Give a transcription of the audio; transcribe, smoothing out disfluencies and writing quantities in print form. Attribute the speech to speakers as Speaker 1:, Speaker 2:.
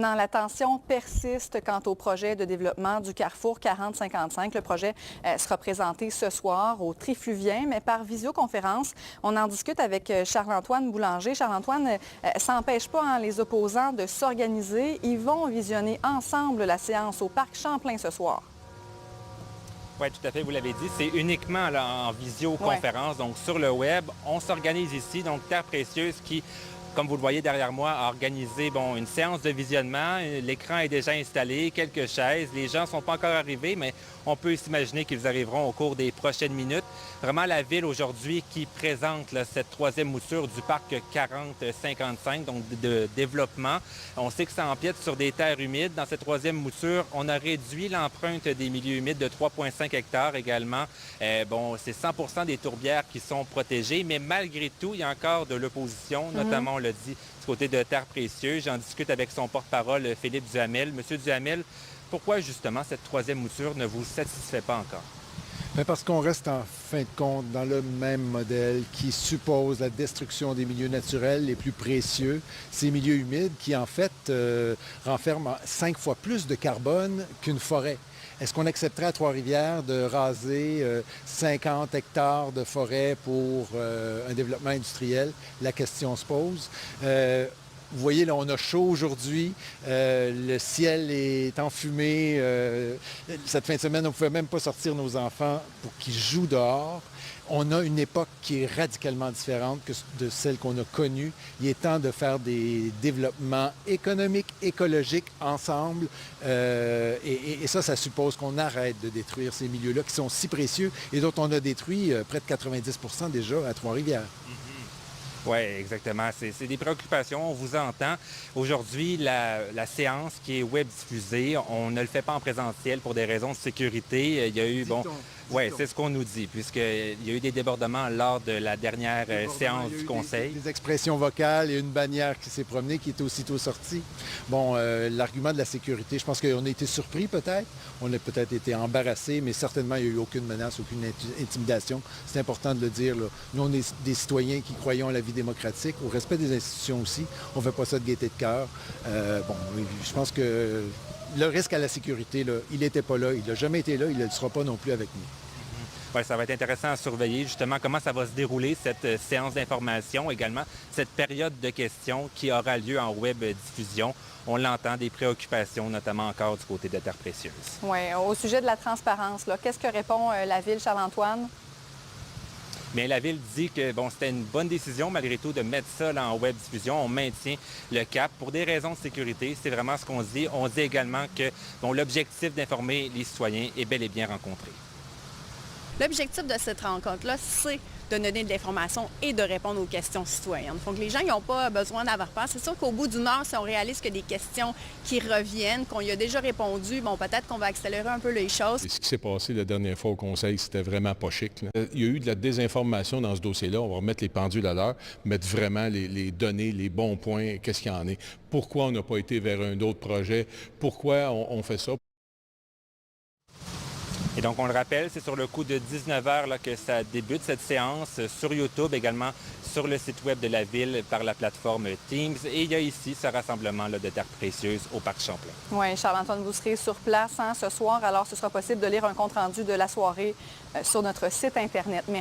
Speaker 1: Maintenant, la tension persiste quant au projet de développement du carrefour 4055. Le projet sera présenté ce soir au Trifluvien, mais par visioconférence. On en discute avec Charles-Antoine Boulanger. Charles-Antoine, ça n'empêche pas les opposants de s'organiser. Ils vont visionner ensemble la séance au Parc Champlain ce soir.
Speaker 2: Oui, tout à fait, vous l'avez dit, c'est uniquement là, en visioconférence, donc sur le web. On s'organise ici, donc Terre Précieuse qui, comme vous le voyez derrière moi, a organisé une séance de visionnement. L'écran est déjà installé, quelques chaises. Les gens ne sont pas encore arrivés, mais on peut s'imaginer qu'ils arriveront au cours des prochaines minutes. Vraiment, la ville aujourd'hui qui présente là, cette troisième mouture du parc 4055, donc de développement. On sait que ça empiète sur des terres humides. Dans cette troisième mouture, on a réduit l'empreinte des milieux humides de 3,5 hectares également. C'est 100% des tourbières qui sont protégées, mais malgré tout, il y a encore de l'opposition, notamment, on l'a dit, du côté de Terre Précieuse. J'en discute avec son porte-parole, Philippe Duhamel. Monsieur Duhamel, pourquoi justement cette troisième mouture ne vous satisfait pas encore?
Speaker 3: Bien, parce qu'on reste en fin de compte dans le même modèle qui suppose la destruction des milieux naturels les plus précieux, ces milieux humides qui en fait renferment 5 fois plus de carbone qu'une forêt. Est-ce qu'on accepterait à Trois-Rivières de raser 50 hectares de forêt pour un développement industriel? La question se pose. Vous voyez, là, on a chaud aujourd'hui. Le ciel est enfumé. Cette fin de semaine, on ne pouvait même pas sortir nos enfants pour qu'ils jouent dehors. On a une époque qui est radicalement différente de celle qu'on a connue. Il est temps de faire des développements économiques, écologiques ensemble. Et ça suppose qu'on arrête de détruire ces milieux-là qui sont si précieux et dont on a détruit près de 90% déjà à Trois-Rivières.
Speaker 2: Oui, exactement. C'est des préoccupations, on vous entend. Aujourd'hui, la séance qui est web diffusée, on ne le fait pas en présentiel pour des raisons de sécurité. Il y a eu, c'est ce qu'on nous dit, puisqu'il y a eu des débordements lors de la dernière séance du Conseil.
Speaker 3: Des expressions vocales et une bannière qui s'est promenée, qui est aussitôt sortie. L'argument de la sécurité, je pense qu'on a été surpris peut-être. On a peut-être été embarrassés, mais certainement, il n'y a eu aucune menace, aucune intimidation. C'est important de le dire, là. Nous, on est des citoyens qui croyons à la vie démocratique, au respect des institutions aussi. On ne fait pas ça de gaieté de cœur. Je pense que le risque à la sécurité, là, il n'était pas là, il n'a jamais été là, il ne le sera pas non plus avec nous.
Speaker 2: Oui, ça va être intéressant à surveiller justement comment ça va se dérouler, cette séance d'information, également cette période de questions qui aura lieu en web diffusion. On l'entend, des préoccupations, notamment encore du côté de Terre Précieuse.
Speaker 1: Oui, au sujet de la transparence, qu'est-ce que répond la Ville, Charles-Antoine?
Speaker 2: Bien, la Ville dit que c'était une bonne décision malgré tout de mettre ça là, en web diffusion. On maintient le cap pour des raisons de sécurité. C'est vraiment ce qu'on dit. On dit également que l'objectif d'informer les citoyens est bel et bien rencontré.
Speaker 4: L'objectif de cette rencontre-là, c'est de donner de l'information et de répondre aux questions citoyennes. Donc, les gens n'ont pas besoin d'avoir peur. C'est sûr qu'au bout d'une heure, si on réalise que des questions qui reviennent, qu'on y a déjà répondu, peut-être qu'on va accélérer un peu les choses.
Speaker 5: Et ce qui s'est passé la dernière fois au Conseil, c'était vraiment pas chic, là. Il y a eu de la désinformation dans ce dossier-là. On va remettre les pendules à l'heure, mettre vraiment les données, les bons points, qu'est-ce qu'il y en est. Pourquoi on n'a pas été vers un autre projet? Pourquoi on fait ça?
Speaker 2: Et donc, on le rappelle, c'est sur le coup de 19h là, que ça débute, cette séance, sur YouTube, également sur le site web de la Ville par la plateforme Teams. Et il y a ici ce rassemblement là, de Terre Précieuse au Parc Champlain.
Speaker 1: Oui, Charles-Antoine, vous serez sur place ce soir. Alors, ce sera possible de lire un compte-rendu de la soirée sur notre site Internet. Merci.